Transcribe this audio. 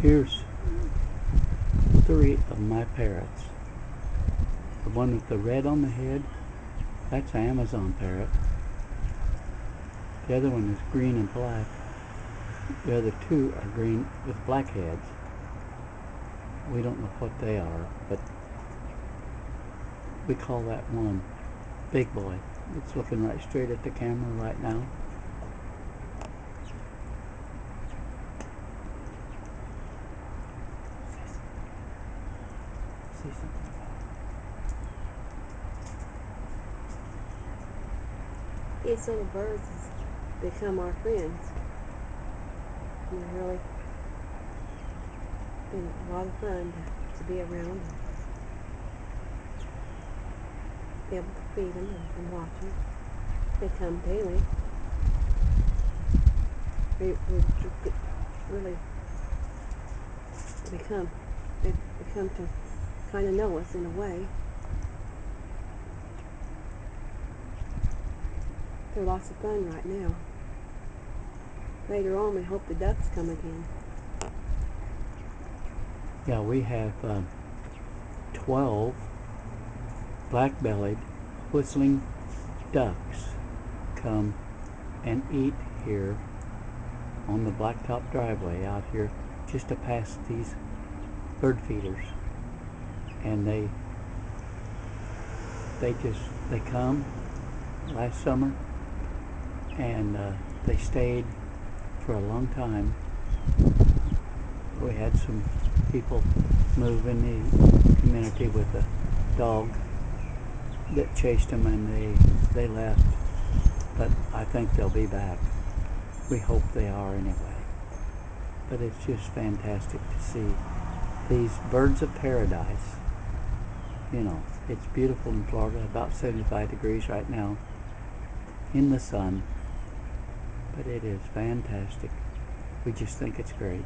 Here's 3 of my parrots. The one with the red on the head, that's an Amazon parrot. The other one is green and black. The other 2 are green with black heads. We don't know what they are, but we call that one Big Boy. It's looking right straight at the camera right now. See something. These little birds has become our friends. They've really been a lot of fun to be around and be able to feed them and watch them. They come daily. They become to kind of know us in a way. They're lots of fun right now. Later on, we hope the ducks come again. Yeah, we have 12 black-bellied whistling ducks come and eat here on the blacktop driveway out here just to pass these bird feeders. And they come last summer, and they stayed for a long time. We had some people move in the community with a dog that chased them, and they left, but I think they'll be back. We hope they are anyway. But it's just fantastic to see these birds of paradise. You know, it's beautiful in Florida, about 75 degrees right now in the sun, but it is fantastic. We just think it's great.